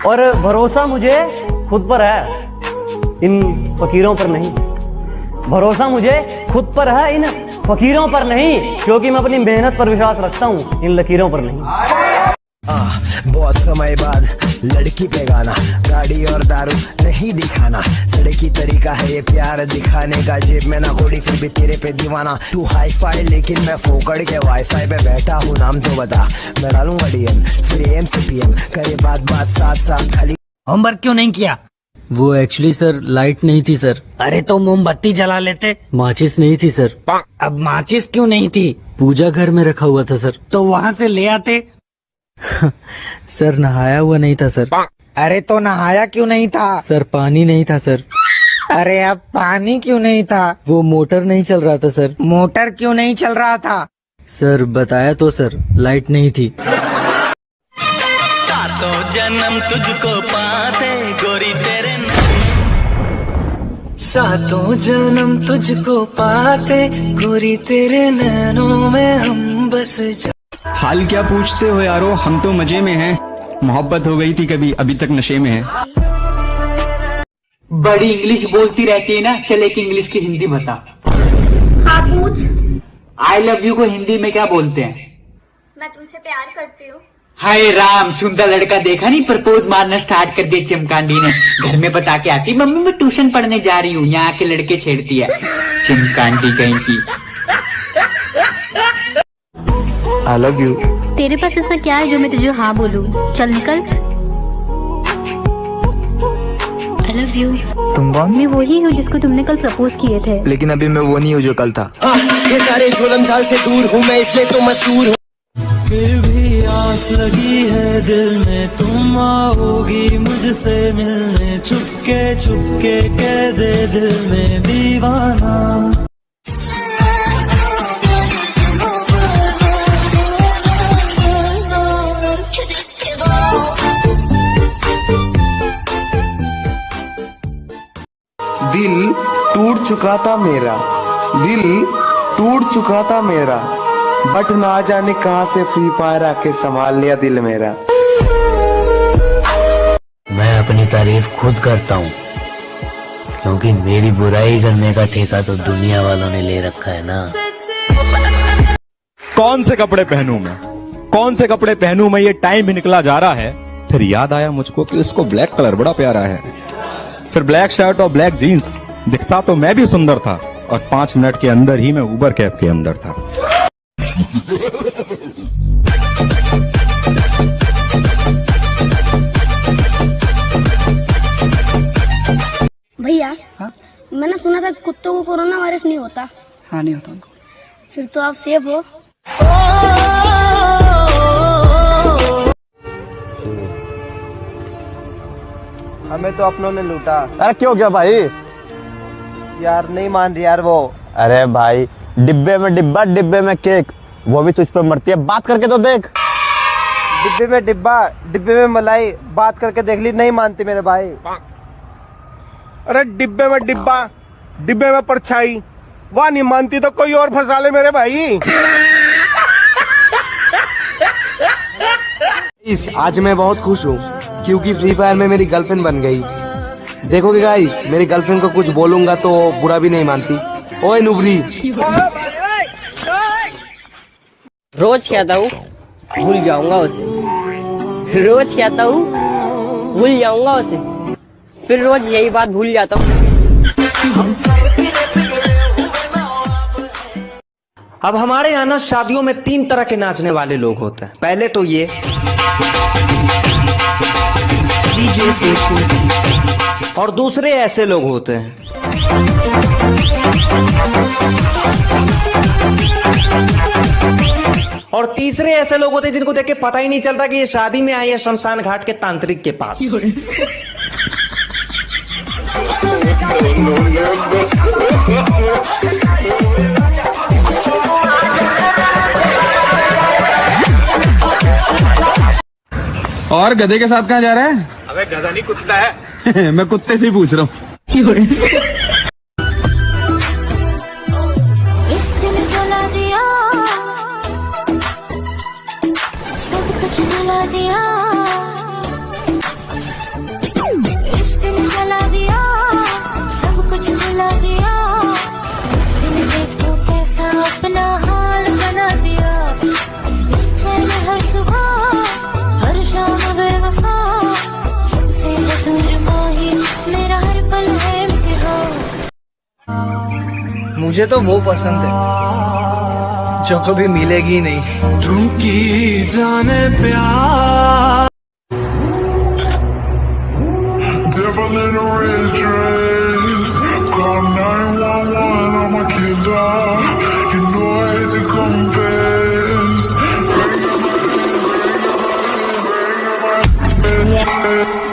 और भरोसा मुझे खुद पर है, इन फकीरों पर नहीं। भरोसा मुझे खुद पर है, इन फकीरों पर नहीं, क्योंकि मैं अपनी मेहनत पर विश्वास रखता हूँ, इन लकीरों पर नहीं। बहुत समय बाद लड़की पे गाना, गाड़ी और दारू नहीं दिखाना, सड़की तरीका है ये प्यार दिखाने का, जेब में ना कोड़ी फिर भी तेरे पे दीवाना, तू हाई फाई लेकिन मैं फोकड़ के वाईफाई पे बैठा हूँ, नाम तो बता, मैं डालूंगा डीएम फिर एम से पीएम, करे बात साथ साथ खाली। होमवर्क क्यों नहीं किया? वो एक्चुअली सर लाइट नहीं थी सर। अरे तो मोमबत्ती जला लेते। माचिस नहीं थी सर। अब माचिस क्यों नहीं थी? पूजा घर में रखा हुआ था सर। तो वहाँ से ले आते। सर नहाया हुआ नहीं था सर। अरे तो नहाया क्यों नहीं था? सर पानी नहीं था सर। अरे अब पानी क्यों नहीं था? वो मोटर नहीं चल रहा था सर। मोटर क्यों नहीं चल रहा था? सर बताया तो सर, लाइट नहीं थी। सातों जन्म तुझको पाते गोरी तेरे, सातों जन्म तुझको पाते गोरी तेरे नैनों में हम बस जा। हाल क्या पूछते हो यारो, हम तो मजे में हैं, मोहब्बत हो गई थी कभी, अभी तक नशे में है। बड़ी इंग्लिश बोलती रहती है ना, चल एक इंग्लिश की हिंदी बता। हाँ पूछ। आई लव यू को हिंदी में क्या बोलते हैं? मैं तुमसे प्यार करती हूँ। हाय राम, सुंदर लड़का देखा नहीं, प्रपोज मारना स्टार्ट कर दिया चिमकांडी ने। घर में बता के आती, मम्मी मैं ट्यूशन पढ़ने जा रही हूँ, यहाँ के लड़के छेड़ती है, चिमकांडी कहीं की। I love you. तेरे पास ऐसा क्या है जो मैं तुझे हाँ बोलूँ? चल निकल। I love you. तुम कौन? मैं वही हूँ जिसको तुमने कल प्रपोज किए थे। लेकिन अभी मैं वो नहीं हूँ जो कल था। ये सारे झोलम झाल से दूर हूँ मैं, इसलिए तो मशहूर हूँ। फिर भी आस लगी है दिल में, तुम आओगी मुझसे मिलने, चुपके चुपके कह दे दिल में दीवाना। दिल टूट चुका था मेरा, दिल टूट चुका था मेरा, बट ना जाने कहां से फ्री फायर आके संभाल लिया दिल मेरा। मैं अपनी तारीफ खुद करता हूँ, क्योंकि मेरी बुराई करने का ठेका तो दुनिया वालों ने ले रखा है ना। कौन से कपड़े पहनूं मैं, कौन से कपड़े पहनूं मैं, ये टाइम भी निकला जा रहा है। फिर याद आया मुझको कि उसको ब्लैक कलर बड़ा प्यारा है। फिर ब्लैक शर्ट और ब्लैक जीन्स, दिखता तो मैं भी सुंदर था, और 5 मिनट के अंदर ही मैं उबर कैब के अंदर था। भैया मैंने सुना था कुत्तों को कोरोना वायरस नहीं होता। हाँ नहीं होता। फिर तो आप सेफ हो। हमें तो अपनों ने लूटा। अरे क्यों क्या भाई? यार नहीं मान रही यार वो। अरे भाई डिब्बे में डिब्बा, डिब्बे में केक, वो भी तुझ पे मरती है, बात करके तो देख। डिब्बे में डिब्बा, डिब्बे में मलाई, बात करके देख ली, नहीं मानती मेरे भाई। अरे डिब्बे में डिब्बा, डिब्बे में परछाई, वह नहीं मानती तो कोई और फंसा ले मेरे भाई। आज मैं बहुत खुश हूँ क्योंकि फ्री फायर में मेरी गर्लफ्रेंड बन गई। देखोगे गाइस, मेरी गर्लफ्रेंड को कुछ बोलूंगा तो बुरा भी नहीं मानती। ओए नुबरी। रोज कहता हूँ भूल जाऊंगा उसे, रोज कहता हूँ भूल जाऊंगा उसे, फिर रोज यही बात भूल जाता हूँ। अब हमारे यहाँ ना शादियों में 3 तरह के नाचने वाले लोग होते हैं। पहले तो ये डीजे सेशन, और दूसरे ऐसे लोग होते हैं। और तीसरे ऐसे लोग होते हैं जिनको देख के पता ही नहीं चलता कि ये शादी में आए या शमशान घाट के तांत्रिक के पास। और गधे के साथ कहाँ जा रहा है? अबे गधा नहीं कुत्ता है। मैं कुत्ते से ही पूछ रहा हूँ। मुझे तो वो पसंद है जो कभी मिलेगी नहीं। तुमकी जाने प्यार Devil in a red dress, call 911, I'm a killer. You know I hate to confess. Bring up my head, bring up my head.